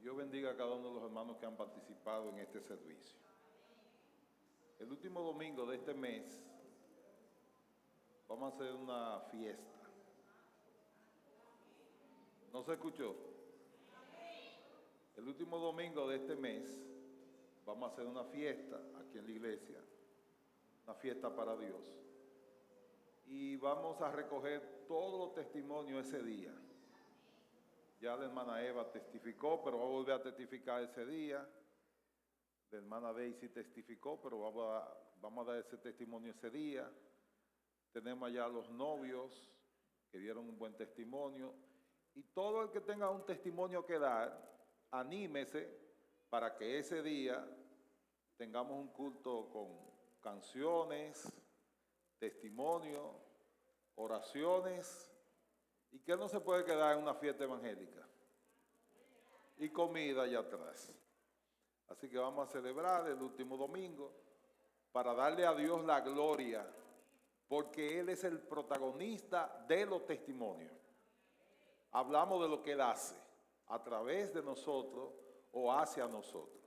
Dios bendiga a cada uno de los hermanos que han participado en este servicio. El último domingo de este mes vamos a hacer una fiesta. ¿No se escuchó? El último domingo de este mes vamos a hacer una fiesta aquí en la iglesia, una fiesta para Dios. Y vamos a recoger todos los testimonios ese día. Ya la hermana Eva testificó, pero va a volver a testificar ese día. La hermana Daisy testificó, pero vamos a dar ese testimonio ese día. Tenemos allá a los novios que dieron un buen testimonio. Y todo el que tenga un testimonio que dar, anímese para que ese día tengamos un culto con canciones, testimonio, oraciones. ¿Y qué no se puede quedar en una fiesta evangélica? Y comida allá atrás. Así que vamos a celebrar el último domingo para darle a Dios la gloria, porque Él es el protagonista de los testimonios. Hablamos de lo que Él hace a través de nosotros o hacia nosotros.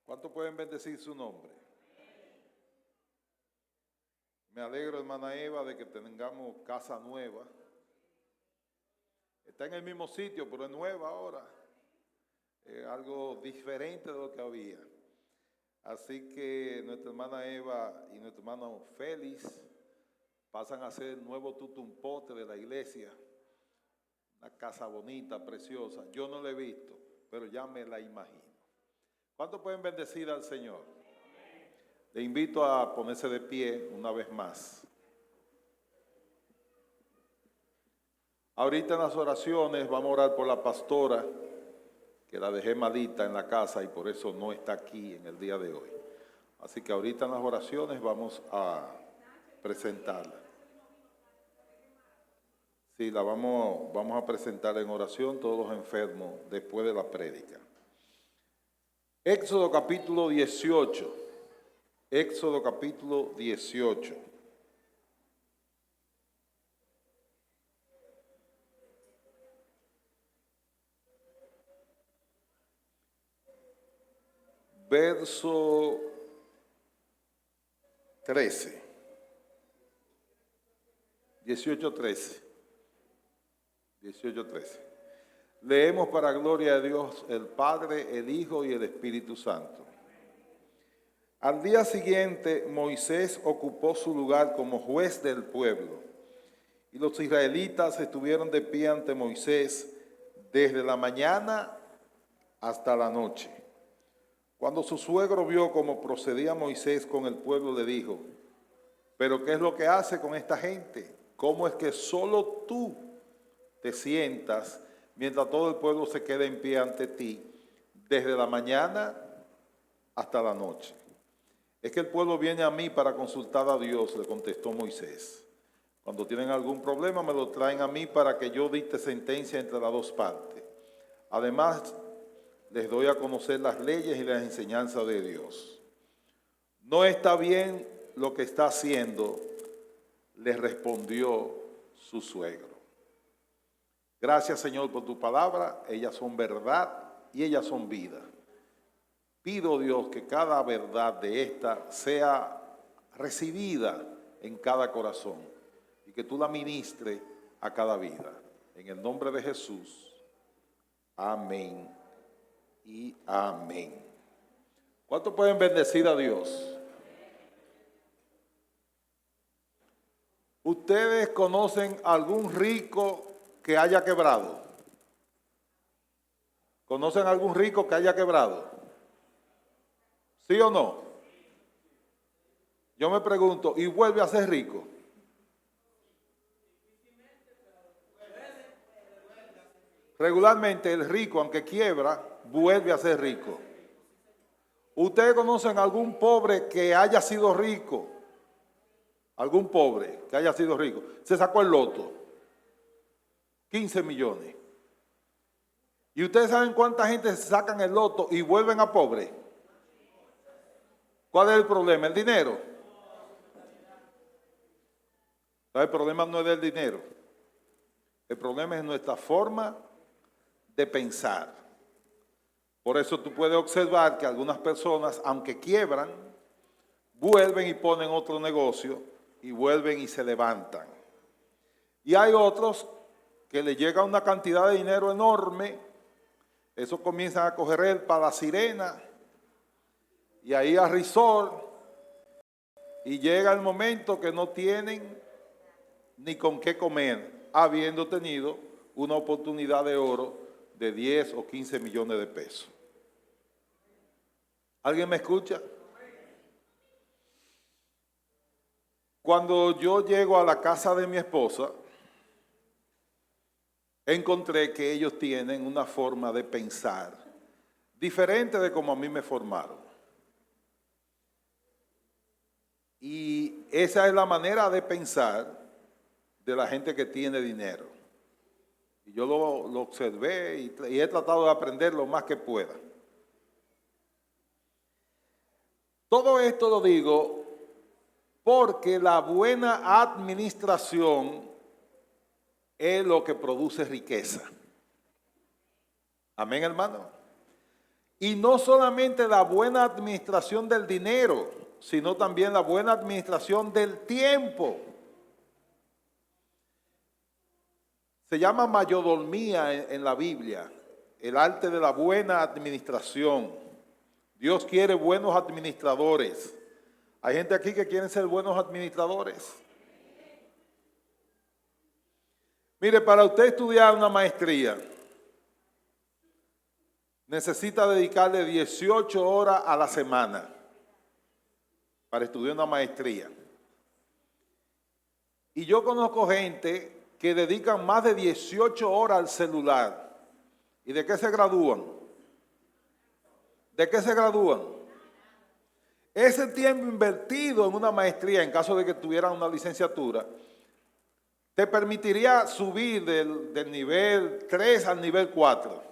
¿Cuántos pueden bendecir su nombre? Me alegro, hermana Eva, de que tengamos casa nueva. Está en el mismo sitio, pero es nueva ahora. Algo diferente de lo que había. Así que nuestra hermana Eva y nuestro hermano Félix pasan a ser el nuevo tutumpote de la iglesia. Una casa bonita, preciosa. Yo no la he visto, pero ya me la imagino. ¿Cuántos pueden bendecir al Señor? Le invito a ponerse de pie una vez más. Ahorita en las oraciones vamos a orar por la pastora, que la dejé malita en la casa y por eso no está aquí en el día de hoy. Así que ahorita en las oraciones vamos a presentarla. Sí, la vamos a presentar en oración todos los enfermos después de la prédica. Éxodo capítulo 18. Éxodo capítulo 18. Verso 13. 18:13. 18:13. Leemos para gloria de Dios el Padre, el Hijo y el Espíritu Santo. Al día siguiente, Moisés ocupó su lugar como juez del pueblo, y los israelitas estuvieron de pie ante Moisés desde la mañana hasta la noche. Cuando su suegro vio cómo procedía Moisés con el pueblo, le dijo: ¿pero qué es lo que hace con esta gente? ¿Cómo es que solo tú te sientas mientras todo el pueblo se queda en pie ante ti desde la mañana hasta la noche? Es que el pueblo viene a mí para consultar a Dios, le contestó Moisés. Cuando tienen algún problema me lo traen a mí para que yo dicte sentencia entre las dos partes. Además, les doy a conocer las leyes y las enseñanzas de Dios. No está bien lo que está haciendo, le respondió su suegro. Gracias, Señor, por tu palabra. Ellas son verdad y ellas son vida. Pido, Dios, que cada verdad de esta sea recibida en cada corazón y que tú la ministres a cada vida. En el nombre de Jesús. Amén y amén. ¿Cuántos pueden bendecir a Dios? ¿Ustedes conocen algún rico que haya quebrado? ¿Conocen algún rico que haya quebrado? ¿Sí o no? Yo me pregunto, ¿y vuelve a ser rico? Regularmente el rico, aunque quiebra, vuelve a ser rico. ¿Ustedes conocen algún pobre que haya sido rico? Algún pobre que haya sido rico. Se sacó el loto. 15 millones. ¿Y ustedes saben cuánta gente se sacan el loto y vuelven a pobre? ¿Cuál es el problema? ¿El dinero? El problema no es del dinero. El problema es nuestra forma de pensar. Por eso tú puedes observar que algunas personas, aunque quiebran, vuelven y ponen otro negocio y vuelven y se levantan. Y hay otros que les llega una cantidad de dinero enorme, eso comienzan a correr para La Sirena y ahí a resort, y llega el momento que no tienen ni con qué comer, habiendo tenido una oportunidad de oro de 10 o 15 millones de pesos. ¿Alguien me escucha? Cuando yo llego a la casa de mi esposa, encontré que ellos tienen una forma de pensar diferente de como a mí me formaron. Y esa es la manera de pensar de la gente que tiene dinero. Y yo lo observé y he tratado de aprender lo más que pueda. Todo esto lo digo porque la buena administración es lo que produce riqueza. Amén, hermano. Y no solamente la buena administración del dinero, sino también la buena administración del tiempo. Se llama mayordomía en la Biblia, el arte de la buena administración. Dios quiere buenos administradores. Hay gente aquí que quiere ser buenos administradores. Mire, para usted estudiar una maestría, necesita dedicarle 18 horas a la semana para estudiar una maestría. Y yo conozco gente que dedican más de 18 horas al celular. ¿Y de qué se gradúan? ¿De qué se gradúan? Ese tiempo invertido en una maestría, en caso de que tuvieran una licenciatura, te permitiría subir del nivel 3 al nivel 4.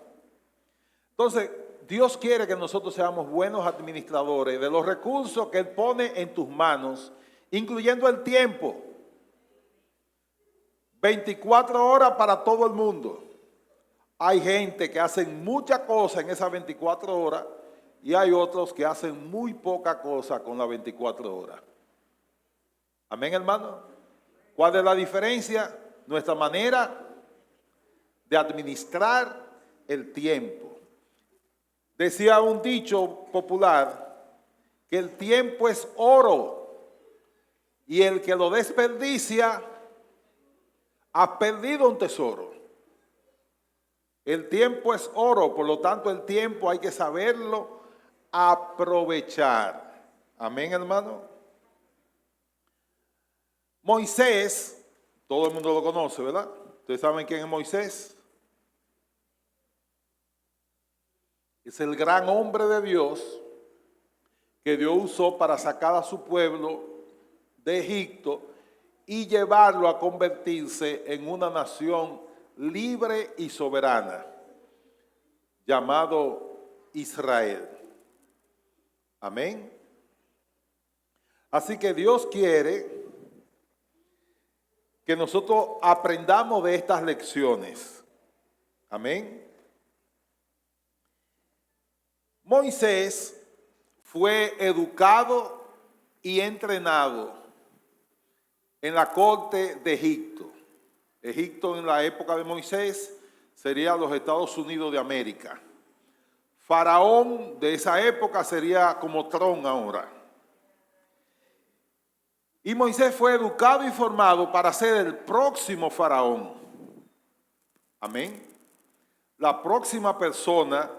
Entonces, Dios quiere que nosotros seamos buenos administradores de los recursos que Él pone en tus manos, incluyendo el tiempo. 24 horas para todo el mundo. Hay gente que hacen muchas cosas en esas 24 horas y hay otros que hacen muy poca cosa con las 24 horas. Amén, hermano. ¿Cuál es la diferencia? Nuestra manera de administrar el tiempo. Decía un dicho popular que el tiempo es oro y el que lo desperdicia ha perdido un tesoro. El tiempo es oro, por lo tanto el tiempo hay que saberlo aprovechar. Amén, hermano. Moisés, todo el mundo lo conoce, ¿verdad? ¿Ustedes saben quién es Moisés? Es el gran hombre de Dios que Dios usó para sacar a su pueblo de Egipto y llevarlo a convertirse en una nación libre y soberana, llamado Israel. Amén. Así que Dios quiere que nosotros aprendamos de estas lecciones. Amén. Moisés fue educado y entrenado en la corte de Egipto. Egipto en la época de Moisés sería los Estados Unidos de América. Faraón de esa época sería como Trump ahora. Y Moisés fue educado y formado para ser el próximo faraón. Amén. La próxima persona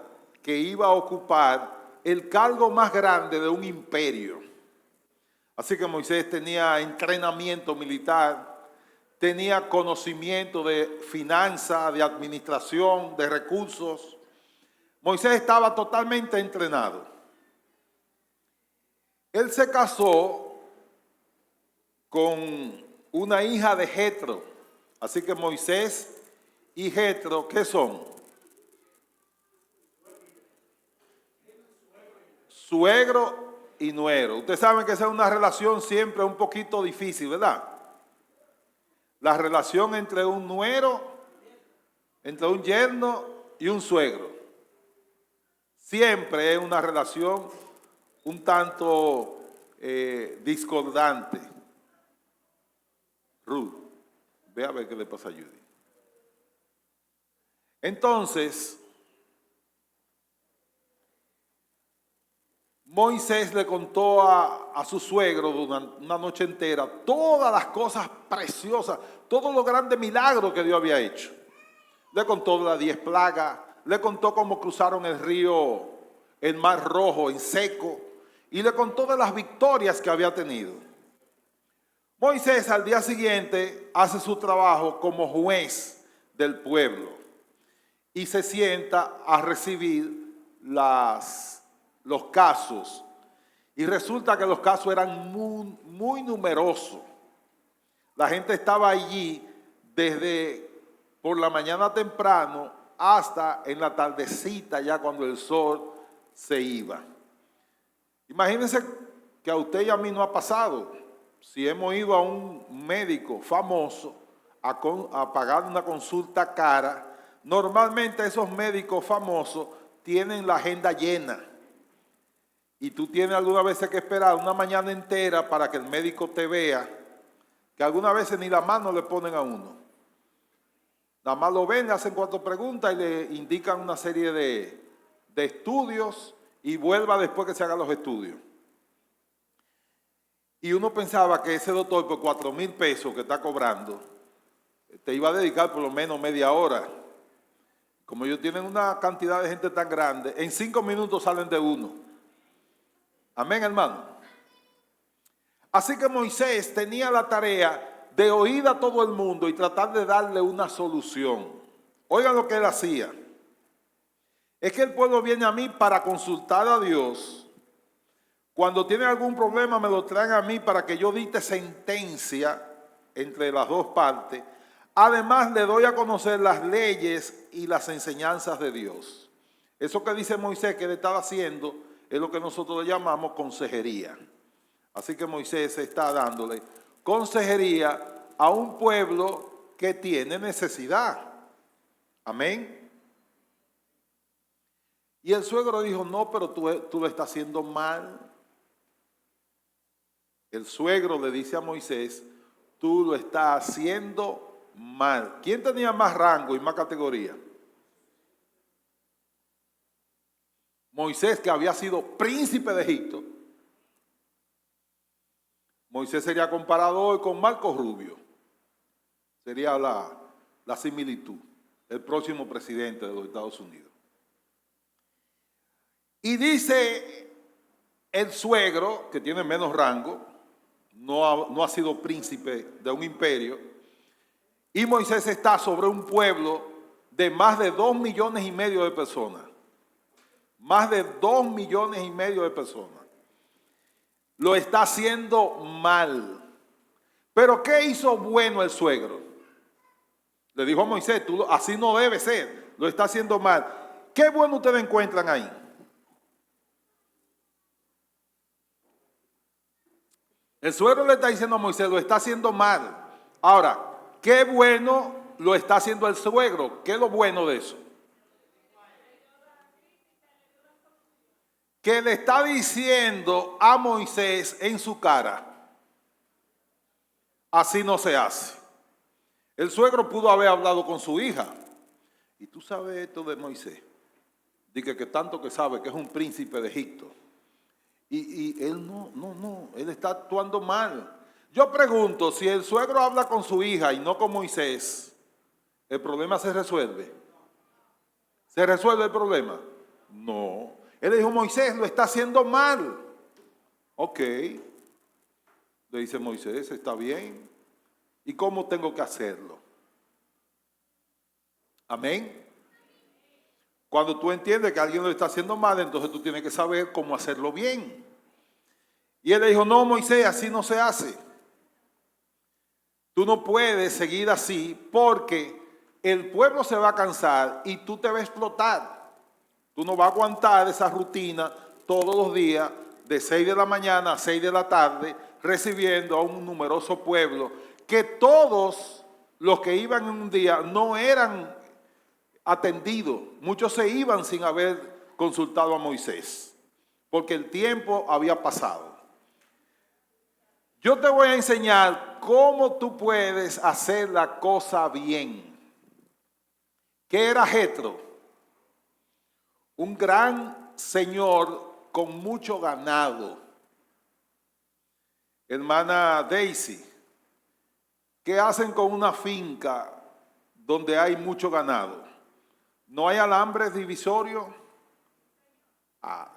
que iba a ocupar el cargo más grande de un imperio. Así que Moisés tenía entrenamiento militar, tenía conocimiento de finanzas, de administración, de recursos. Moisés estaba totalmente entrenado. Él se casó con una hija de Jetro. Así que Moisés y Jetro, ¿qué son? Suegro y nuero. Ustedes saben que esa es una relación siempre un poquito difícil, ¿verdad? La relación entre un nuero, entre un yerno y un suegro. siempre es una relación un tanto discordante. Ruth, ve a ver qué le pasa a Judy. Entonces, Moisés le contó a su suegro durante una noche entera todas las cosas preciosas, todos los grandes milagros que Dios había hecho. Le contó de las 10 plagas, le contó cómo cruzaron el Mar Rojo en seco, y le contó de las victorias que había tenido. Moisés al día siguiente hace su trabajo como juez del pueblo y se sienta a recibir los casos. Y resulta que los casos eran muy numerosos. La gente estaba allí desde por la mañana temprano hasta en la tardecita, ya cuando el sol se iba. Imagínense que a usted y a mí no ha pasado. Si hemos ido a un médico famoso a pagar una consulta cara, normalmente esos médicos famosos tienen la agenda llena. Y tú tienes algunas veces que esperar una mañana entera para que el médico te vea, que algunas veces ni la mano le ponen a uno. Nada más lo ven, le hacen 4 preguntas y le indican una serie de estudios y vuelva después que se hagan los estudios. Y uno pensaba que ese doctor por 4,000 pesos que está cobrando, te iba a dedicar por lo menos media hora. Como ellos tienen una cantidad de gente tan grande, en 5 minutos salen de uno. Amén, hermano. Así que Moisés tenía la tarea de oír a todo el mundo y tratar de darle una solución. Oigan lo que él hacía. Es que el pueblo viene a mí para consultar a Dios. Cuando tienen algún problema me lo traen a mí para que yo dicte sentencia entre las dos partes. Además le doy a conocer las leyes y las enseñanzas de Dios. Eso que dice Moisés que él estaba haciendo es lo que nosotros le llamamos consejería. Así que Moisés está dándole consejería a un pueblo que tiene necesidad. Amén. Y el suegro dijo, no, pero tú lo estás haciendo mal. El suegro le dice a Moisés, tú lo estás haciendo mal. ¿Quién tenía más rango y más categoría? Moisés, que había sido príncipe de Egipto. Moisés sería comparado hoy con Marco Rubio. Sería la similitud. El próximo presidente de los Estados Unidos. Y dice el suegro, que tiene menos rango, no ha sido príncipe de un imperio, y Moisés está sobre un pueblo de más de 2,5 millones de personas. Más de 2,5 millones de personas. Lo está haciendo mal. Pero ¿qué hizo bueno el suegro? Le dijo a Moisés, así no debe ser, lo está haciendo mal. ¿Qué bueno ustedes encuentran ahí? El suegro le está diciendo a Moisés, lo está haciendo mal. Ahora, ¿qué bueno lo está haciendo el suegro? ¿Qué es lo bueno de eso? Que le está diciendo a Moisés en su cara, así no se hace. El suegro pudo haber hablado con su hija. Y tú sabes esto de Moisés. Dice que tanto que sabe que es un príncipe de Egipto. Y él no, él está actuando mal. Yo pregunto, si el suegro habla con su hija y no con Moisés, ¿el problema se resuelve? ¿Se resuelve el problema? No. Él le dijo, Moisés, lo está haciendo mal. Ok. Le dice Moisés, está bien. ¿Y cómo tengo que hacerlo? Amén. Cuando tú entiendes que alguien lo está haciendo mal, entonces tú tienes que saber cómo hacerlo bien. Y él le dijo, no, Moisés, así no se hace. Tú no puedes seguir así porque el pueblo se va a cansar y tú te vas a explotar. Tú no vas a aguantar esa rutina todos los días de 6 de la mañana a 6 de la tarde recibiendo a un numeroso pueblo que todos los que iban en un día no eran atendidos. Muchos se iban sin haber consultado a Moisés, porque el tiempo había pasado. Yo te voy a enseñar cómo tú puedes hacer la cosa bien. ¿Qué era Jetro? Un gran señor con mucho ganado. Hermana Daisy, ¿qué hacen con una finca donde hay mucho ganado? ¿No hay alambres divisorios?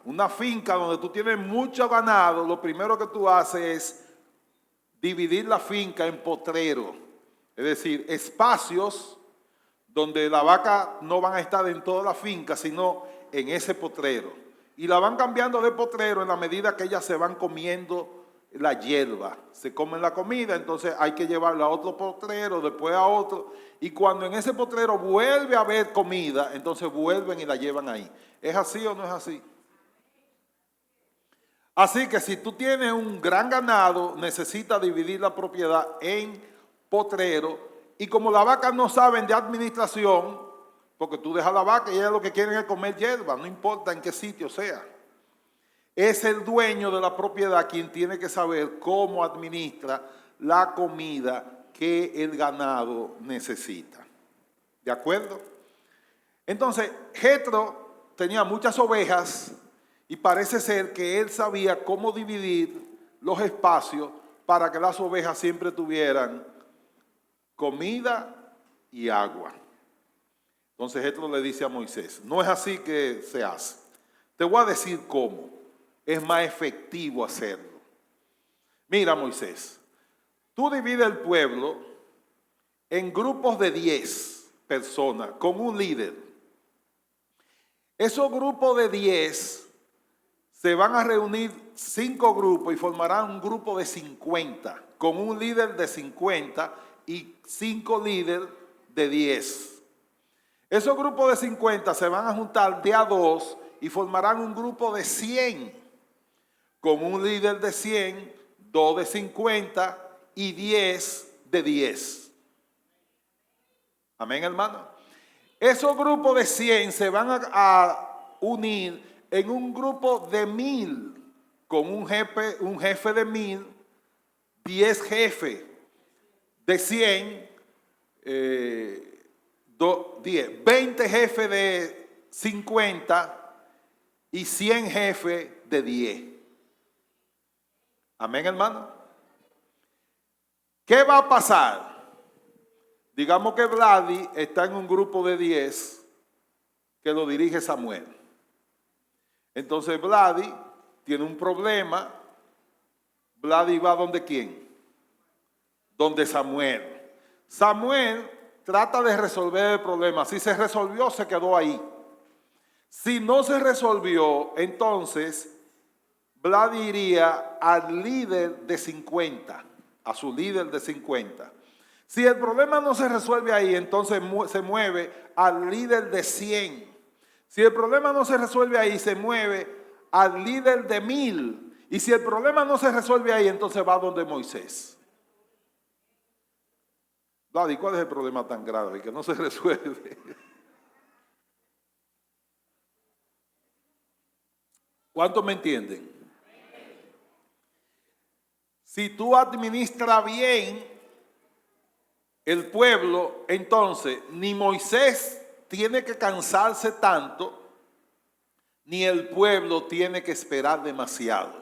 Una finca donde tú tienes mucho ganado, lo primero que tú haces es dividir la finca en potreros, es decir, espacios donde la vaca no van a estar en toda la finca, sino en ese potrero. Y la van cambiando de potrero en la medida que ellas se van comiendo la hierba. Se comen la comida, entonces hay que llevarla a otro potrero, después a otro. Y cuando en ese potrero vuelve a haber comida, entonces vuelven y la llevan ahí. ¿Es así o no es así? Así que si tú tienes un gran ganado, necesitas dividir la propiedad en potrero. Y como las vacas no saben de administración, porque tú dejas la vaca y ellas lo que quieren es comer hierba, no importa en qué sitio sea. Es el dueño de la propiedad quien tiene que saber cómo administra la comida que el ganado necesita. ¿De acuerdo? Entonces, Jetro tenía muchas ovejas y parece ser que él sabía cómo dividir los espacios para que las ovejas siempre tuvieran comida y agua. Entonces Jetro le dice a Moisés, no es así que se hace. Te voy a decir cómo. Es más efectivo hacerlo. Mira, Moisés, tú divides el pueblo en grupos de 10 personas con un líder. Esos grupos de 10 se van a reunir 5 grupos y formarán un grupo de 50 con un líder de 50 y 5 líderes de 10. Esos grupos de 50 se van a juntar de a 2 y formarán un grupo de 100 con un líder de 100, 2 de 50 y 10 de 10. Amén, hermano. Esos grupos de 100 se van a unir en un grupo de 1000 con un jefe de 1000, 10 jefes de 100, 10, 20 jefes de 50 y 100 jefes de 10. Amén, hermano. ¿Qué va a pasar? Digamos que Vladi está en un grupo de 10 que lo dirige Samuel. Entonces Vladi tiene un problema. Vladi va donde quién? Donde Samuel. Samuel trata de resolver el problema. Si se resolvió, se quedó ahí. Si no se resolvió, entonces Vladi iría al líder de 50, a su líder de 50. Si el problema no se resuelve ahí, entonces se mueve al líder de 100. Si el problema no se resuelve ahí, se mueve al líder de 1000. Y si el problema no se resuelve ahí, entonces va donde Moisés. Vladi, ¿cuál es el problema tan grave que no se resuelve? ¿Cuántos me entienden? Si tú administras bien el pueblo, entonces ni Moisés tiene que cansarse tanto, ni el pueblo tiene que esperar demasiado,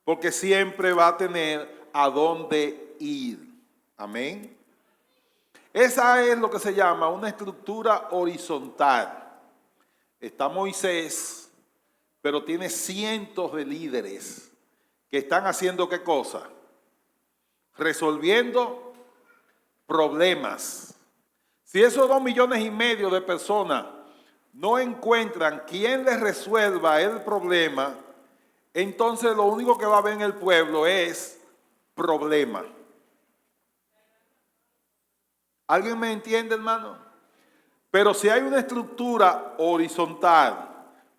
porque siempre va a tener a dónde ir. Amén. Esa es lo que se llama una estructura horizontal. Está Moisés, pero tiene cientos de líderes que están haciendo ¿qué cosa? Resolviendo problemas. Si esos 2,5 millones de personas no encuentran quien les resuelva el problema, entonces lo único que va a haber en el pueblo es problema. ¿Alguien me entiende, hermano? Pero si hay una estructura horizontal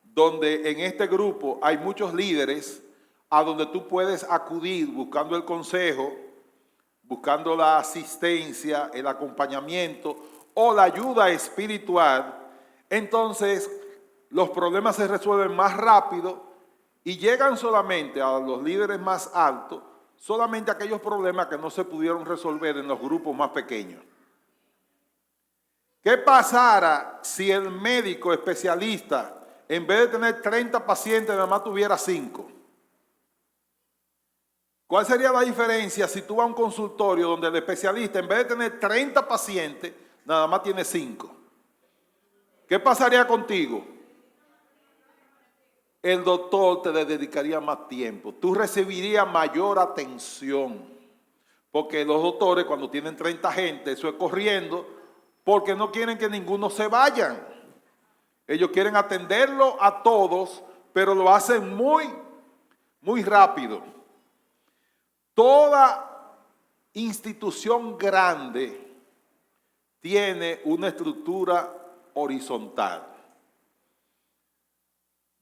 donde en este grupo hay muchos líderes a donde tú puedes acudir buscando el consejo, buscando la asistencia, el acompañamiento o la ayuda espiritual, entonces los problemas se resuelven más rápido y llegan solamente a los líderes más altos, solamente aquellos problemas que no se pudieron resolver en los grupos más pequeños. ¿Qué pasara si el médico especialista, en vez de tener 30 pacientes, nada más tuviera 5? ¿Cuál sería la diferencia si tú vas a un consultorio donde el especialista, en vez de tener 30 pacientes, nada más tiene 5? ¿Qué pasaría contigo? El doctor te le dedicaría más tiempo. Tú recibirías mayor atención. Porque los doctores, cuando tienen 30 gente, eso es corriendo, porque no quieren que ninguno se vayan. Ellos quieren atenderlo a todos, pero lo hacen muy rápido. Toda institución grande tiene una estructura horizontal.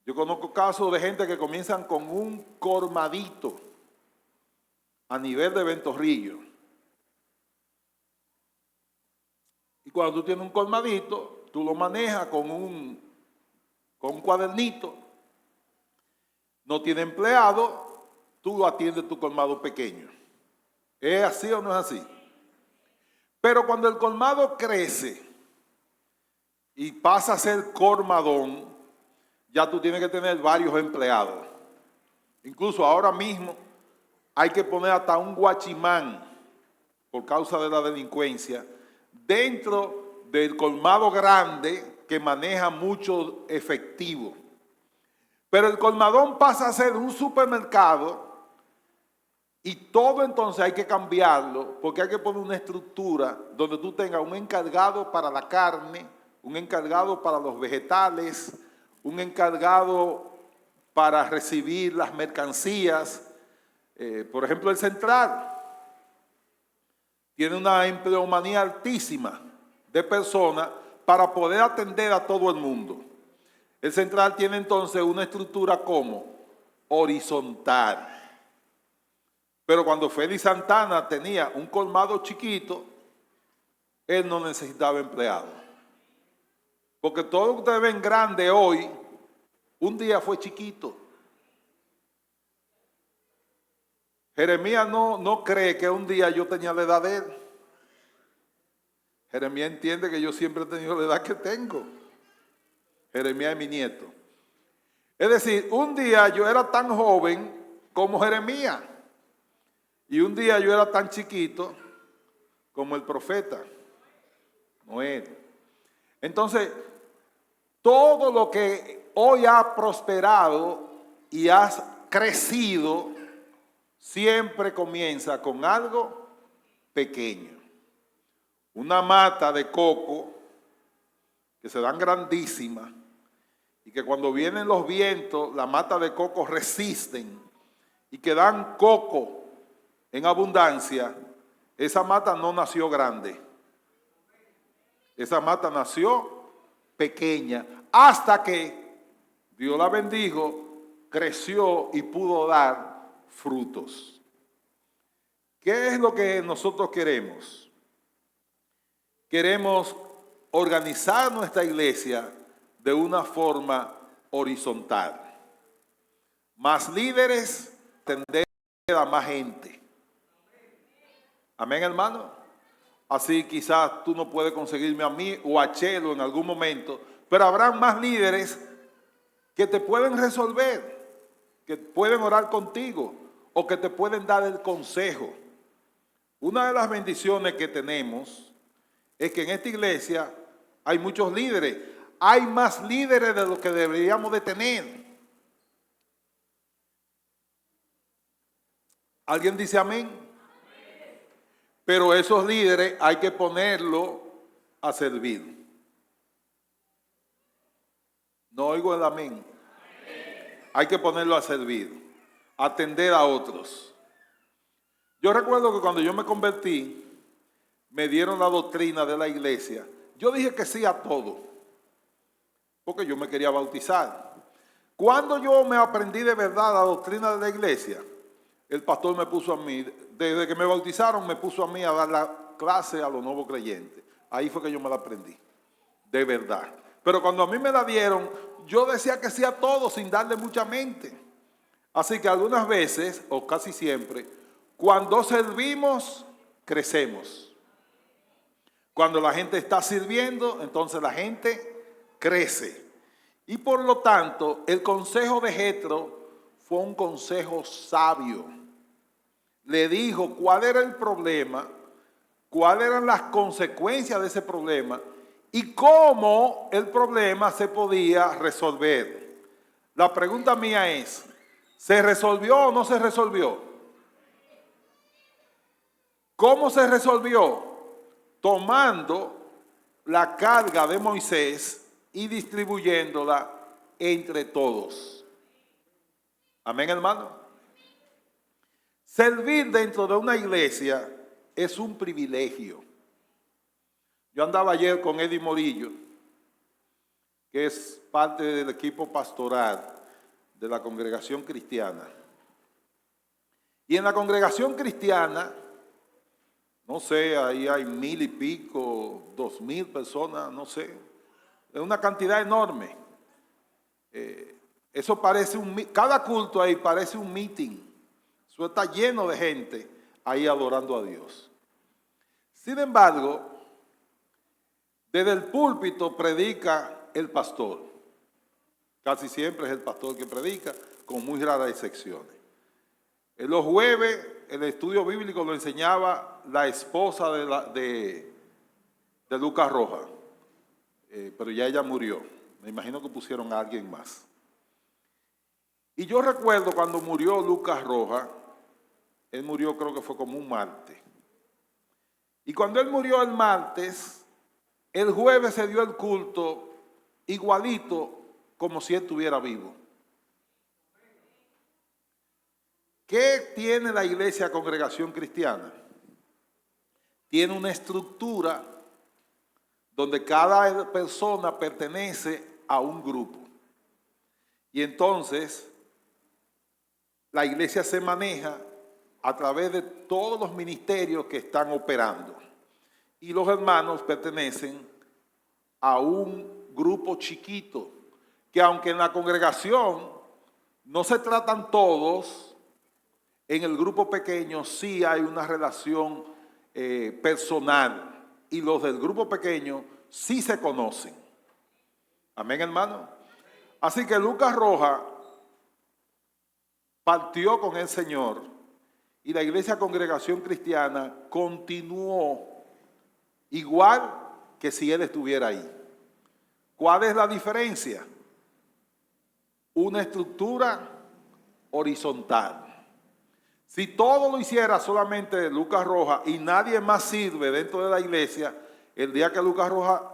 Yo conozco casos de gente que comienzan con un colmadito a nivel de Ventorrillo. Y cuando tú tienes un colmadito, tú lo manejas con un cuadernito. No tiene empleado, tú lo atiendes tu colmado pequeño. ¿Es así o no es así? Pero cuando el colmado crece y pasa a ser colmadón, ya tú tienes que tener varios empleados. Incluso ahora mismo hay que poner hasta un guachimán por causa de la delincuencia dentro del colmado grande que maneja mucho efectivo. Pero el colmadón pasa a ser un supermercado y todo entonces hay que cambiarlo porque hay que poner una estructura donde tú tengas un encargado para la carne, un encargado para los vegetales, un encargado para recibir las mercancías. Por ejemplo, el central tiene una empleomanía altísima de personas para poder atender a todo el mundo. El central tiene entonces una estructura como horizontal. Pero cuando Félix Santana tenía un colmado chiquito, él no necesitaba empleados. Porque todo lo que ustedes ven grande hoy, un día fue chiquito. Jeremías no cree que un día yo tenía la edad de él. Jeremías entiende que yo siempre he tenido la edad que tengo. Jeremías es mi nieto. Es decir, un día yo era tan joven como Jeremías. Y un día yo era tan chiquito como el profeta Noel. Entonces, todo lo que hoy ha prosperado y ha crecido, siempre comienza con algo pequeño. Una mata de coco que se dan grandísimas y que cuando vienen los vientos, la mata de coco resisten y que dan coco en abundancia. Esa mata no nació grande. Esa mata nació pequeña hasta que Dios la bendijo, creció y pudo dar frutos. ¿Qué es lo que nosotros queremos? Queremos organizar nuestra iglesia de una forma horizontal. Más líderes tendrá a más gente. Amén, hermano. Así quizás tú no puedes conseguirme a mí o a Chelo en algún momento, pero habrán más líderes que te pueden resolver, que pueden orar contigo o que te pueden dar el consejo. Una de las bendiciones que tenemos es que en esta iglesia hay muchos líderes. Hay más líderes de los que deberíamos de tener. ¿Alguien dice amén? Pero esos líderes hay que ponerlos a servir. No oigo el amén. Hay que ponerlo a servir, a atender a otros. Yo recuerdo que cuando yo me convertí, me dieron la doctrina de la iglesia. Yo dije que sí a todo, porque yo me quería bautizar. Cuando yo me aprendí de verdad la doctrina de la iglesia, el pastor me puso a mí, desde que me bautizaron, me puso a mí a dar la clase a los nuevos creyentes. Ahí fue que yo me la aprendí, de verdad. Pero cuando a mí me la dieron, yo decía que sí a todo sin darle mucha mente. Así que algunas veces, o casi siempre, cuando servimos, crecemos. Cuando la gente está sirviendo, entonces la gente crece. Y por lo tanto, el consejo de Jetro fue un consejo sabio. Le dijo cuál era el problema, cuáles eran las consecuencias de ese problema y cómo el problema se podía resolver. La pregunta mía es, ¿se resolvió o no se resolvió? ¿Cómo se resolvió? Tomando la carga de Moisés y distribuyéndola entre todos. Amén, hermano. Servir dentro de una iglesia es un privilegio. Yo andaba ayer con Eddie Morillo, que es parte del equipo pastoral de la congregación cristiana. Y en la congregación cristiana, no sé, ahí hay 1000 y pico, 2000 personas, no sé. Es una cantidad enorme. Eso parece cada culto ahí parece un meeting. Eso está lleno de gente ahí adorando a Dios. Sin embargo, desde el púlpito predica el pastor. Casi siempre es el pastor que predica, con muy raras excepciones. En los jueves, el estudio bíblico lo enseñaba la esposa de Lucas Roja, pero ya ella murió. Me imagino que pusieron a alguien más. Y yo recuerdo cuando murió Lucas Roja, él murió creo que fue como un martes. Y cuando él murió el martes, el jueves se dio el culto igualito como si él estuviera vivo. ¿Qué tiene la iglesia Congregación Cristiana? Tiene una estructura donde cada persona pertenece a un grupo. Y entonces la iglesia se maneja a través de todos los ministerios que están operando. Y los hermanos pertenecen a un grupo chiquito, que aunque en la congregación no se tratan todos, en el grupo pequeño sí hay una relación personal. Y los del grupo pequeño sí se conocen. Amén, hermano. Así que Lucas Roja partió con el Señor. Y la iglesia Congregación Cristiana continuó igual que si él estuviera ahí. ¿Cuál es la diferencia? Una estructura horizontal. Si todo lo hiciera solamente Lucas Roja y nadie más sirve dentro de la iglesia, el día que Lucas Roja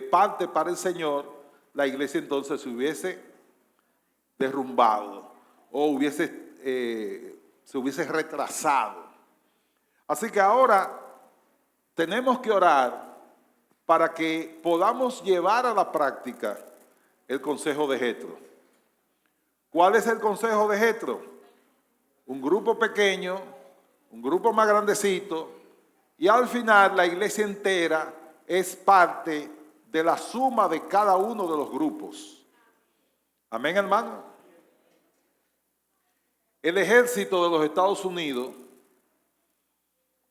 parte para el Señor, la iglesia entonces se hubiese derrumbado o se hubiese retrasado. Así que ahora tenemos que orar para que podamos llevar a la práctica el consejo de Jetro. ¿Cuál es el consejo de Jetro? Un grupo pequeño, un grupo más grandecito, y al final la iglesia entera es parte de la suma de cada uno de los grupos. Amén, hermano. El ejército de los Estados Unidos,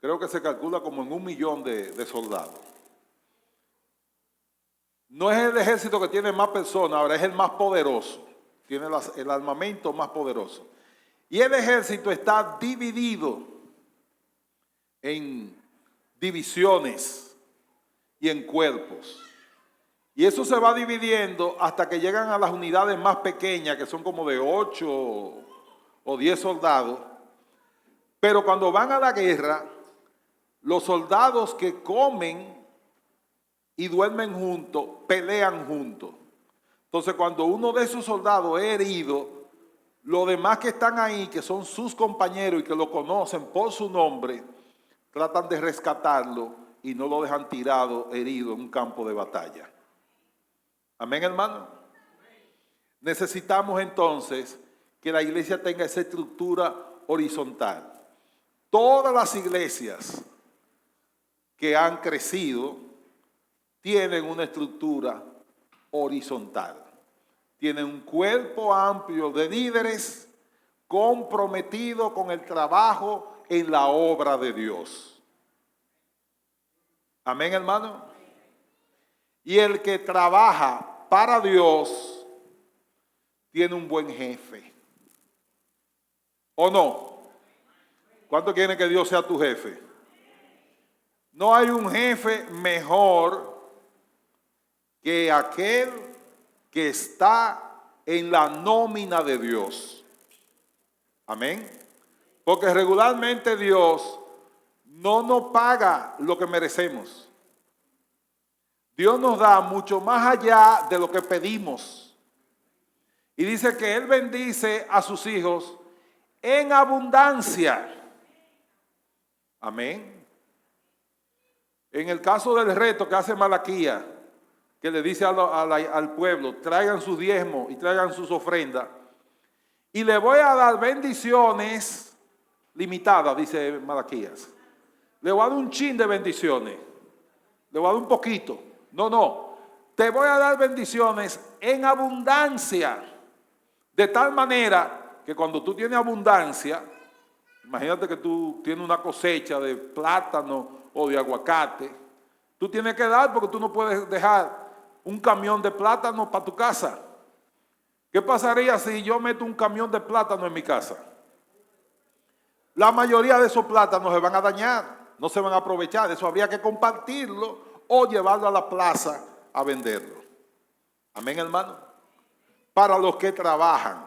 creo que se calcula como en 1 millón de soldados. No es el ejército que tiene más personas, ahora es el más poderoso. Tiene el armamento más poderoso. Y el ejército está dividido en divisiones y en cuerpos. Y eso se va dividiendo hasta que llegan a las unidades más pequeñas, que son como de 8 o 10 soldados. Pero cuando van a la guerra, los soldados que comen y duermen juntos, pelean juntos. Entonces, cuando uno de esos soldados es herido, los demás que están ahí, que son sus compañeros y que lo conocen por su nombre, tratan de rescatarlo y no lo dejan tirado, herido en un campo de batalla. Amén, hermano. Necesitamos entonces que la iglesia tenga esa estructura horizontal. Todas las iglesias que han crecido tienen una estructura horizontal. Tienen un cuerpo amplio de líderes comprometidos con el trabajo en la obra de Dios. Amén, hermano. Y el que trabaja para Dios tiene un buen jefe. ¿O no? ¿Cuánto quieren que Dios sea tu jefe? No hay un jefe mejor que aquel que está en la nómina de Dios. Amén. Porque regularmente Dios no nos paga lo que merecemos. Dios nos da mucho más allá de lo que pedimos. Y dice que Él bendice a sus hijos en abundancia. Amén. En el caso del reto que hace Malaquías, que le dice al pueblo, traigan sus diezmos y traigan sus ofrendas, y le voy a dar bendiciones limitadas, dice Malaquías. Le voy a dar un chin de bendiciones, le voy a dar un poquito. No, te voy a dar bendiciones en abundancia, de tal manera que cuando tú tienes abundancia, imagínate que tú tienes una cosecha de plátano o de aguacate, tú tienes que dar porque tú no puedes dejar un camión de plátano para tu casa. ¿Qué pasaría si yo meto un camión de plátano en mi casa? La mayoría de esos plátanos se van a dañar, no se van a aprovechar. Eso habría que compartirlo o llevarlo a la plaza a venderlo. Amén, hermano. Para los que trabajan,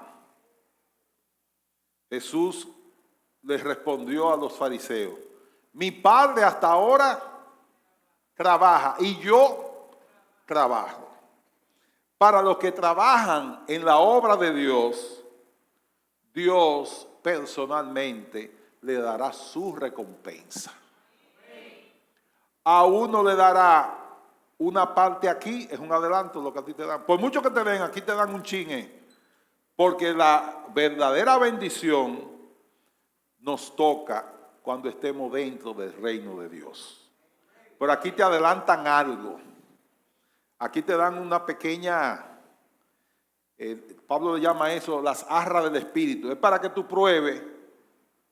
Jesús les respondió a los fariseos: mi padre hasta ahora trabaja y yo trabajo. Para los que trabajan en la obra de Dios, Dios personalmente le dará su recompensa. A uno le dará una parte aquí, es un adelanto lo que a ti te dan. Por mucho que te den, aquí te dan un chin, porque la verdadera bendición nos toca cuando estemos dentro del reino de Dios. Pero aquí te adelantan algo. Aquí te dan una pequeña, Pablo le llama eso las arras del Espíritu. Es para que tú pruebes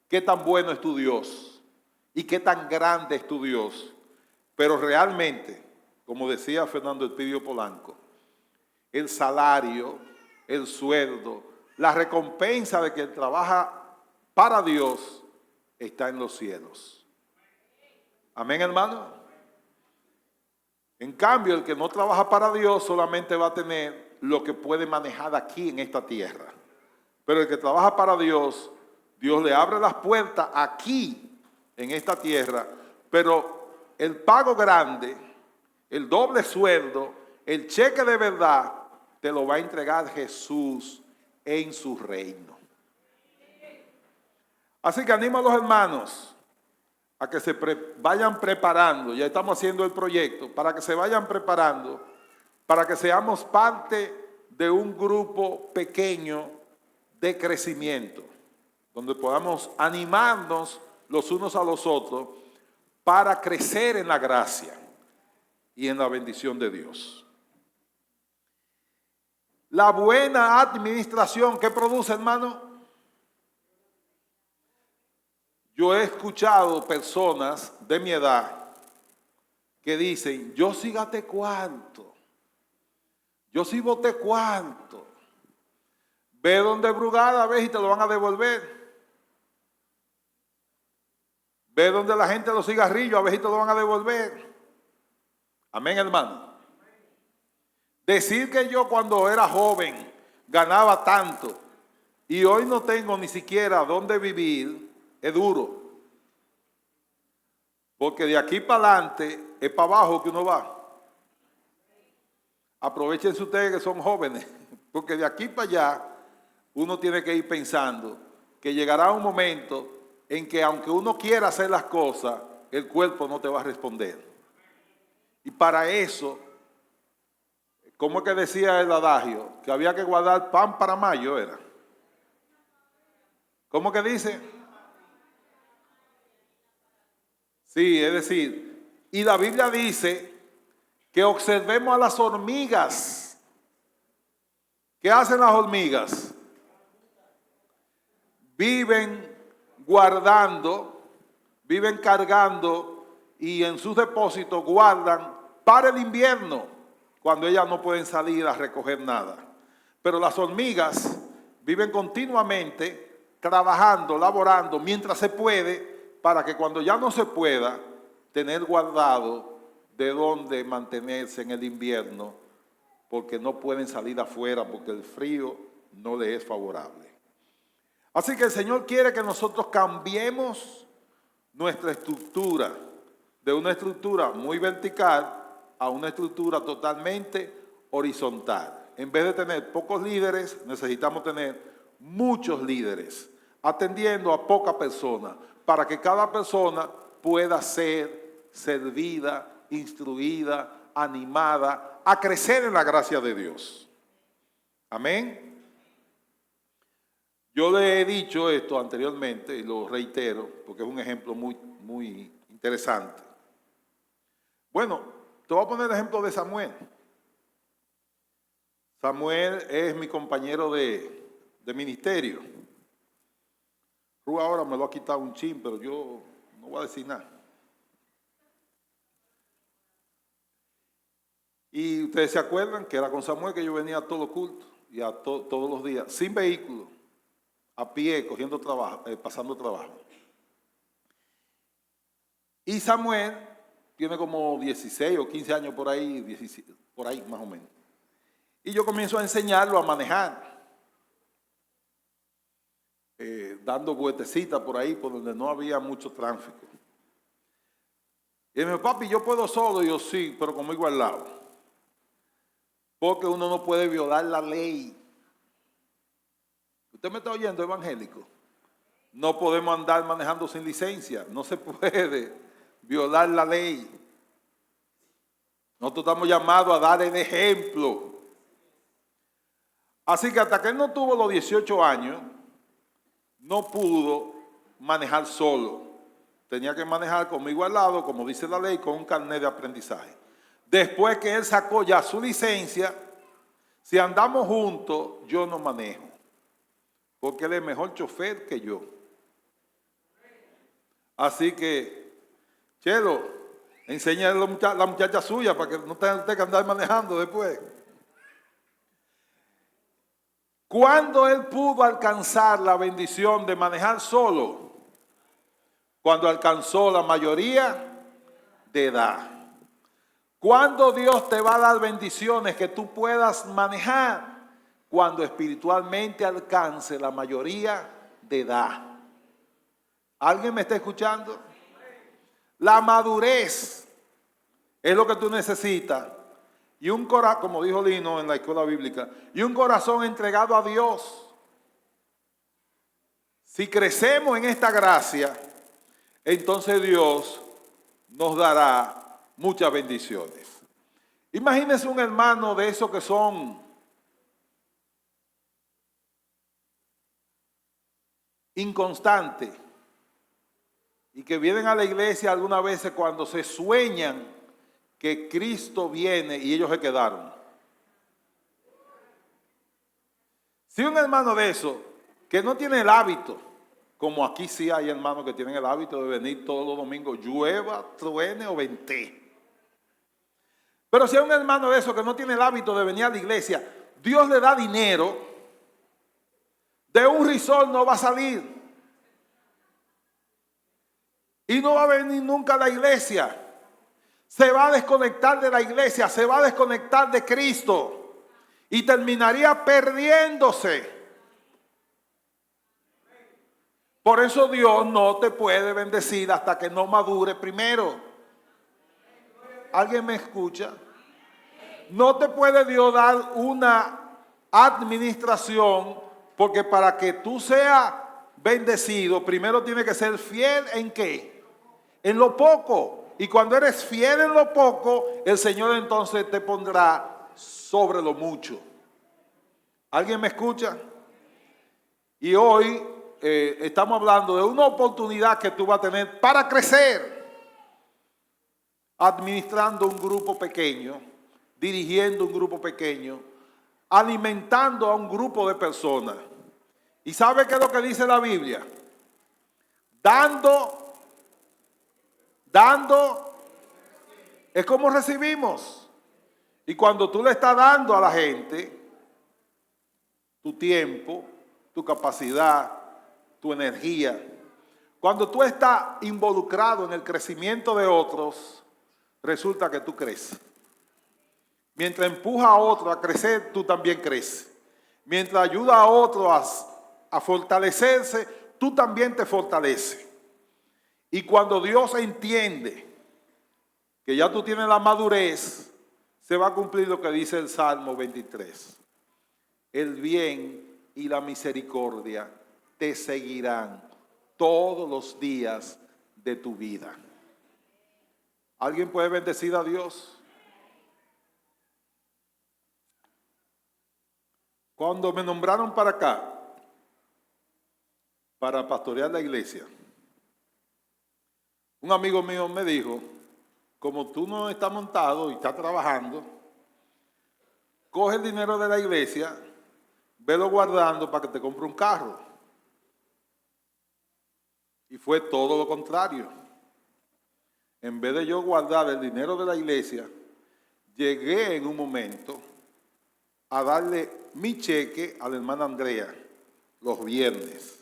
qué tan bueno es tu Dios y qué tan grande es tu Dios. Pero realmente, como decía Fernando Elpidio Polanco, el salario, el sueldo, la recompensa de que él trabaja para Dios está en los cielos. Amén, hermano. En cambio, el que no trabaja para Dios solamente va a tener lo que puede manejar aquí en esta tierra. Pero el que trabaja para Dios, Dios le abre las puertas aquí en esta tierra, pero el pago grande, el doble sueldo, el cheque de verdad, te lo va a entregar Jesús en su reino. Así que animo a los hermanos a que se vayan preparando. Ya estamos haciendo el proyecto, para que se vayan preparando, para que seamos parte de un grupo pequeño de crecimiento, donde podamos animarnos los unos a los otros para crecer en la gracia y en la bendición de Dios. La buena administración, ¿qué produce, hermano? Yo he escuchado personas de mi edad que dicen: yo sí gasté cuarto, yo sí boté cuarto. Ve donde Brugada, a ver si te lo van a devolver. Ve donde la gente de los cigarrillos, a ver si te lo van a devolver. Amén, hermano. Decir que yo cuando era joven ganaba tanto y hoy no tengo ni siquiera dónde vivir es duro. Porque de aquí para adelante es para abajo que uno va. Aprovechense ustedes que son jóvenes, porque de aquí para allá uno tiene que ir pensando que llegará un momento en que aunque uno quiera hacer las cosas, el cuerpo no te va a responder. Y para eso, ¿cómo es que decía el adagio? Que había que guardar pan para mayo, ¿era? ¿Cómo que dice? Sí, es decir, y la Biblia dice que observemos a las hormigas. ¿Qué hacen las hormigas? Viven guardando, viven cargando y en sus depósitos guardan para el invierno, cuando ellas no pueden salir a recoger nada. Pero las hormigas viven continuamente trabajando, laborando, mientras se puede, para que cuando ya no se pueda, tener guardado de dónde mantenerse en el invierno, porque no pueden salir afuera, porque el frío no les es favorable. Así que el Señor quiere que nosotros cambiemos nuestra estructura, de una estructura muy vertical a una estructura totalmente horizontal. En vez de tener pocos líderes, necesitamos tener muchos líderes, atendiendo a pocas personas, para que cada persona pueda ser servida, instruida, animada, a crecer en la gracia de Dios. Amén. Yo le he dicho esto anteriormente y lo reitero porque es un ejemplo muy interesante. Bueno, te voy a poner el ejemplo de Samuel. Samuel es mi compañero de ministerio. Ru ahora me lo ha quitado un chin, pero yo no voy a decir nada. Y ustedes se acuerdan que era con Samuel que yo venía a todos los cultos y a todos los días, sin vehículo, a pie, cogiendo trabajo, pasando trabajo. Y Samuel tiene como 16 o 15 años por ahí, 17, por ahí más o menos. Y yo comienzo a enseñarlo a manejar, dando vueltecitas por ahí, por donde no había mucho tráfico. Y me dijo, papi, yo puedo solo. Y yo, sí, pero conmigo al lado. Porque uno no puede violar la ley. ¿Usted me está oyendo, evangélico? No podemos andar manejando sin licencia. No se puede violar la ley. Nosotros estamos llamados a dar el ejemplo. Así que hasta que él no tuvo los 18 años, no pudo manejar solo. Tenía que manejar conmigo al lado, como dice la ley, con un carnet de aprendizaje. Después que él sacó ya su licencia, si andamos juntos, yo no manejo. Porque él es mejor chofer que yo. Así que, Chelo, enséñale a la muchacha suya para que no tenga usted que andar manejando después. ¿Cuándo él pudo alcanzar la bendición de manejar solo? Cuando alcanzó la mayoría de edad. ¿Cuándo Dios te va a dar bendiciones que tú puedas manejar? Cuando espiritualmente alcance la mayoría de edad. ¿Alguien me está escuchando? La madurez es lo que tú necesitas. Y un corazón, como dijo Lino en la escuela bíblica, y un corazón entregado a Dios. Si crecemos en esta gracia, entonces Dios nos dará muchas bendiciones. Imagínense un hermano de esos que son inconstantes y que vienen a la iglesia algunas veces cuando se sueñan que Cristo viene y ellos se quedaron. Si un hermano de esos que no tiene el hábito, como aquí sí hay hermanos que tienen el hábito de venir todos los domingos, llueva, truene o vente. Pero si hay un hermano de esos que no tiene el hábito de venir a la iglesia, Dios le da dinero, de un risol no va a salir. Y no va a venir nunca a la iglesia. Se va a desconectar de la iglesia, se va a desconectar de Cristo y terminaría perdiéndose. Por eso Dios no te puede bendecir hasta que no madure primero. ¿Alguien me escucha? No te puede Dios dar una administración, porque para que tú seas bendecido, primero tiene que ser fiel ¿en qué? En lo poco. Y cuando eres fiel en lo poco, el Señor entonces te pondrá sobre lo mucho. ¿Alguien me escucha? Y hoy estamos hablando de una oportunidad que tú vas a tener para crecer. administrando un grupo pequeño, dirigiendo un grupo pequeño, alimentando a un grupo de personas. ¿Y sabe qué es lo que dice la Biblia? Dando es como recibimos. Y cuando tú le estás dando a la gente tu tiempo, tu capacidad, tu energía, cuando tú estás involucrado en el crecimiento de otros, resulta que tú creces. Mientras empuja a otro a crecer, tú también creces. Mientras ayuda a otro a fortalecerse, tú también te fortaleces. Y cuando Dios entiende que ya tú tienes la madurez, se va a cumplir lo que dice el Salmo 23. El bien y la misericordia te seguirán todos los días de tu vida. ¿Alguien puede bendecir a Dios? Cuando me nombraron para acá, para pastorear la iglesia, un amigo mío me dijo, como tú no estás montado y estás trabajando, coge el dinero de la iglesia, velo guardando para que te compre un carro. Y fue todo lo contrario. En vez de yo guardar el dinero de la iglesia, llegué en un momento a darle mi cheque a la hermana Andrea los viernes.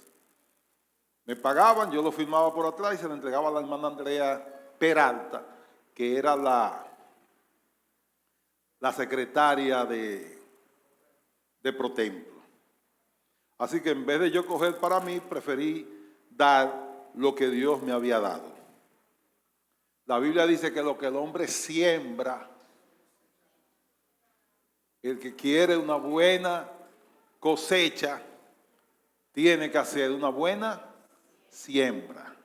Me pagaban, yo lo firmaba por atrás y se lo entregaba a la hermana Andrea Peralta, que era la secretaria de Protemplo. Así que en vez de yo coger para mí, preferí dar lo que Dios me había dado. La Biblia dice que lo que el hombre siembra, el que quiere una buena cosecha, tiene que hacer una buena siembra.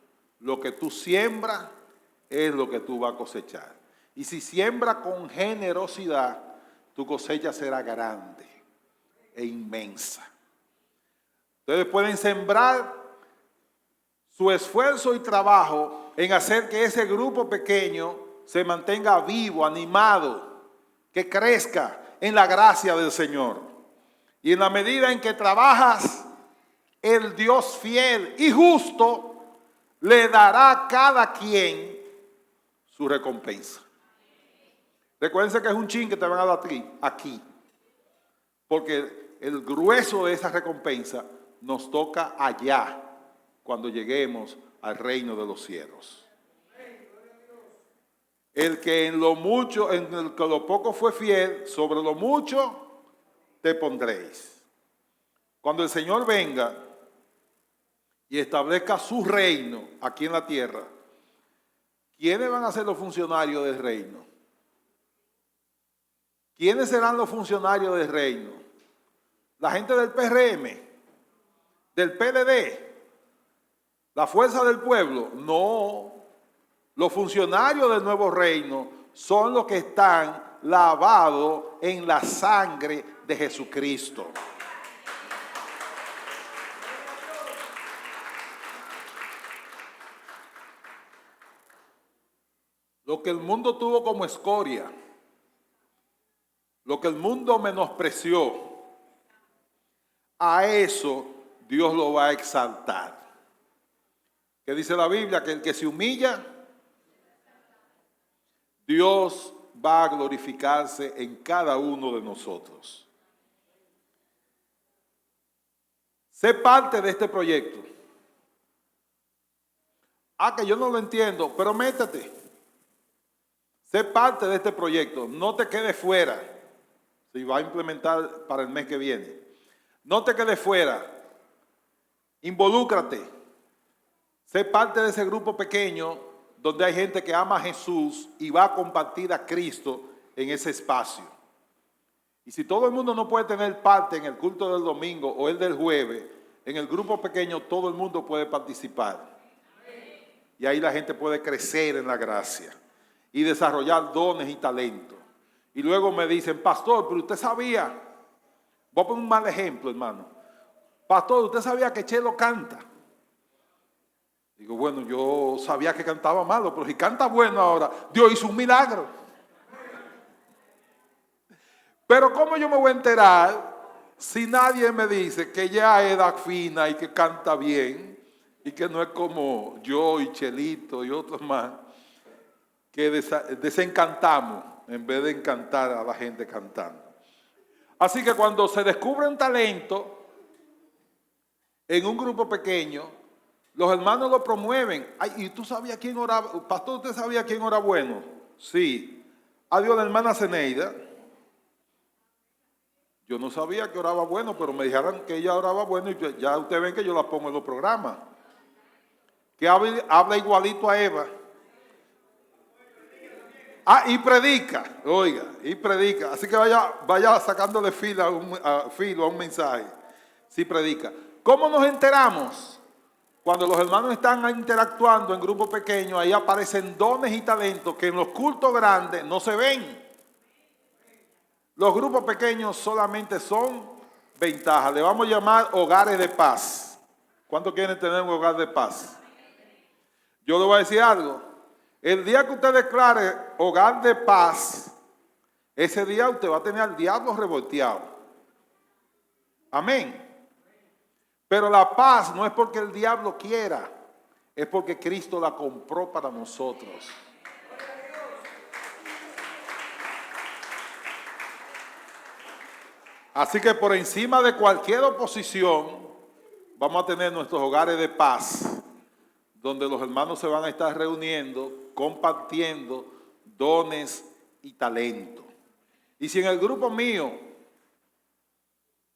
Lo que tú siembras es lo que tú vas a cosechar. Y si siembra con generosidad, tu cosecha será grande e inmensa. Ustedes pueden sembrar su esfuerzo y trabajo en hacer que ese grupo pequeño se mantenga vivo, animado, que crezca en la gracia del Señor. Y en la medida en que trabajas, el Dios fiel y justo le dará a cada quien su recompensa. Recuérdense que es un chin que te van a dar aquí, porque el grueso de esa recompensa nos toca allá, cuando lleguemos al reino de los cielos. El que en lo mucho, en lo poco fue fiel, sobre lo mucho te pondréis. Cuando el Señor venga y establezca su reino aquí en la tierra, ¿quiénes van a ser los funcionarios del reino? ¿Quiénes serán los funcionarios del reino? ¿La gente del PRM? ¿Del PLD? ¿La fuerza del pueblo? No. Los funcionarios del nuevo reino son los que están lavados en la sangre de Jesucristo. Lo que el mundo tuvo como escoria, lo que el mundo menospreció, a eso Dios lo va a exaltar. ¿Qué dice la Biblia? Que el que se humilla, Dios va a glorificarse en cada uno de nosotros. Sé parte de este proyecto. Que yo no lo entiendo, pero métete. Sé parte de este proyecto. No te quedes fuera. Se va a implementar para el mes que viene. No te quedes fuera. Involúcrate. Sé parte de ese grupo pequeño donde hay gente que ama a Jesús y va a compartir a Cristo en ese espacio. Y si todo el mundo no puede tener parte en el culto del domingo o el del jueves, en el grupo pequeño todo el mundo puede participar. Y ahí la gente puede crecer en la gracia y desarrollar dones y talentos. Y luego me dicen, pastor, pero usted sabía, voy a poner un mal ejemplo, hermano. Pastor, usted sabía que Chelo canta. Digo, bueno, yo sabía que cantaba malo, pero si canta bueno ahora, Dios hizo un milagro. Pero ¿cómo yo me voy a enterar si nadie me dice que ya es fina y que canta bien y que no es como yo y Chelito y otros más que desencantamos en vez de encantar a la gente cantando? Así que cuando se descubre un talento en un grupo pequeño, los hermanos lo promueven. Ay, ¿y tú sabías quién oraba? Pastor, ¿usted sabía quién oraba bueno? Sí. Adiós, la hermana Zeneida. Yo no sabía que oraba bueno, pero me dijeron que ella oraba bueno y ya ustedes ven que yo la pongo en los programas. Que habla igualito a Eva. Ah, y predica, oiga, y predica. Así que vaya sacándole filo a un mensaje. Sí, predica. ¿Cómo nos enteramos? Cuando los hermanos están interactuando en grupos pequeños, ahí aparecen dones y talentos que en los cultos grandes no se ven. Los grupos pequeños solamente son ventajas. Le vamos a llamar hogares de paz. ¿Cuántos quieren tener un hogar de paz? Yo le voy a decir algo. El día que usted declare hogar de paz, ese día usted va a tener al diablo revolteado. Amén. Pero la paz no es porque el diablo quiera, es porque Cristo la compró para nosotros. Así que por encima de cualquier oposición, vamos a tener nuestros hogares de paz, donde los hermanos se van a estar reuniendo, compartiendo dones y talentos. Y si en el grupo mío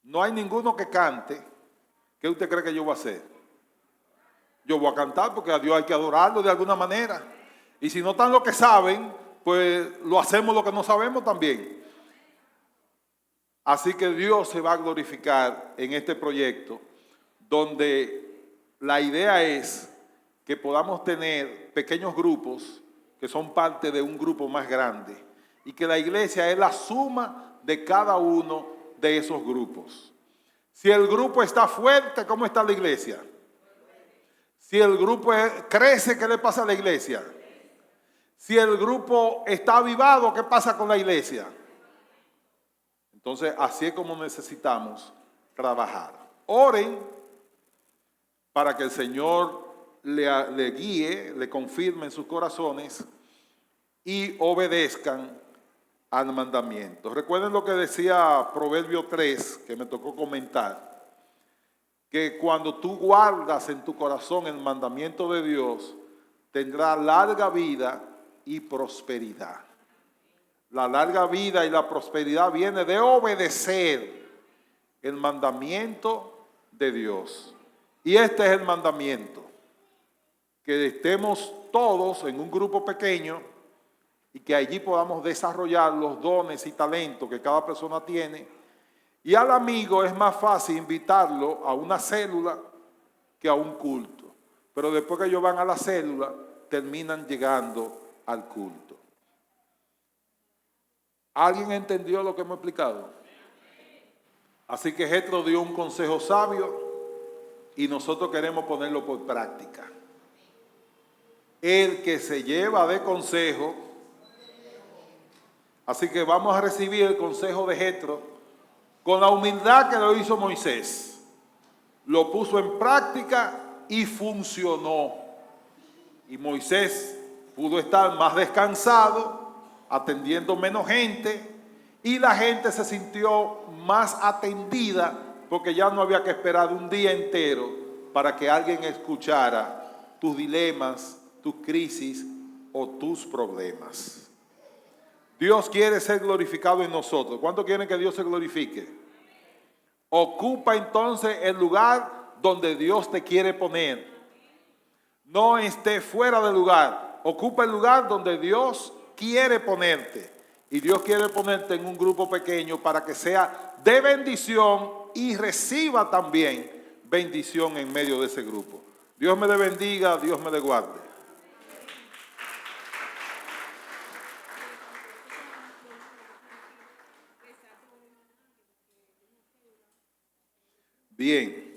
no hay ninguno que cante, ¿qué usted cree que yo voy a hacer? Yo voy a cantar porque a Dios hay que adorarlo de alguna manera. Y si no están los que saben, pues lo hacemos lo que no sabemos también. Así que Dios se va a glorificar en este proyecto, donde la idea es que podamos tener pequeños grupos que son parte de un grupo más grande y que la iglesia es la suma de cada uno de esos grupos. Si el grupo está fuerte, ¿cómo está la iglesia? Si el grupo crece, ¿qué le pasa a la iglesia? Si el grupo está avivado, ¿qué pasa con la iglesia? Entonces, así es como necesitamos trabajar. Oren para que el Señor le guíe, le confirme en sus corazones y obedezcan al mandamiento. Recuerden lo que decía Proverbio 3, que me tocó comentar, que cuando tú guardas en tu corazón el mandamiento de Dios, tendrás larga vida y prosperidad. La larga vida y la prosperidad viene de obedecer el mandamiento de Dios. Y este es el mandamiento, que estemos todos en un grupo pequeño y que allí podamos desarrollar los dones y talentos que cada persona tiene. Y al amigo es más fácil invitarlo a una célula que a un culto. Pero después que ellos van a la célula, terminan llegando al culto. ¿Alguien entendió lo que hemos explicado? Así que Jetro dio un consejo sabio y nosotros queremos ponerlo por práctica. El que se lleva de consejo, así que vamos a recibir el consejo de Jetro con la humildad que lo hizo Moisés. Lo puso en práctica y funcionó. Y Moisés pudo estar más descansado, atendiendo menos gente, y la gente se sintió más atendida porque ya no había que esperar un día entero para que alguien escuchara tus dilemas, tus crisis o tus problemas. Dios quiere ser glorificado en nosotros. ¿Cuántos quieren que Dios se glorifique? Ocupa entonces el lugar donde Dios te quiere poner. No esté fuera del lugar. Ocupa el lugar donde Dios quiere ponerte. Y Dios quiere ponerte en un grupo pequeño para que sea de bendición y reciba también bendición en medio de ese grupo. Dios me le bendiga, Dios me le guarde. Bien.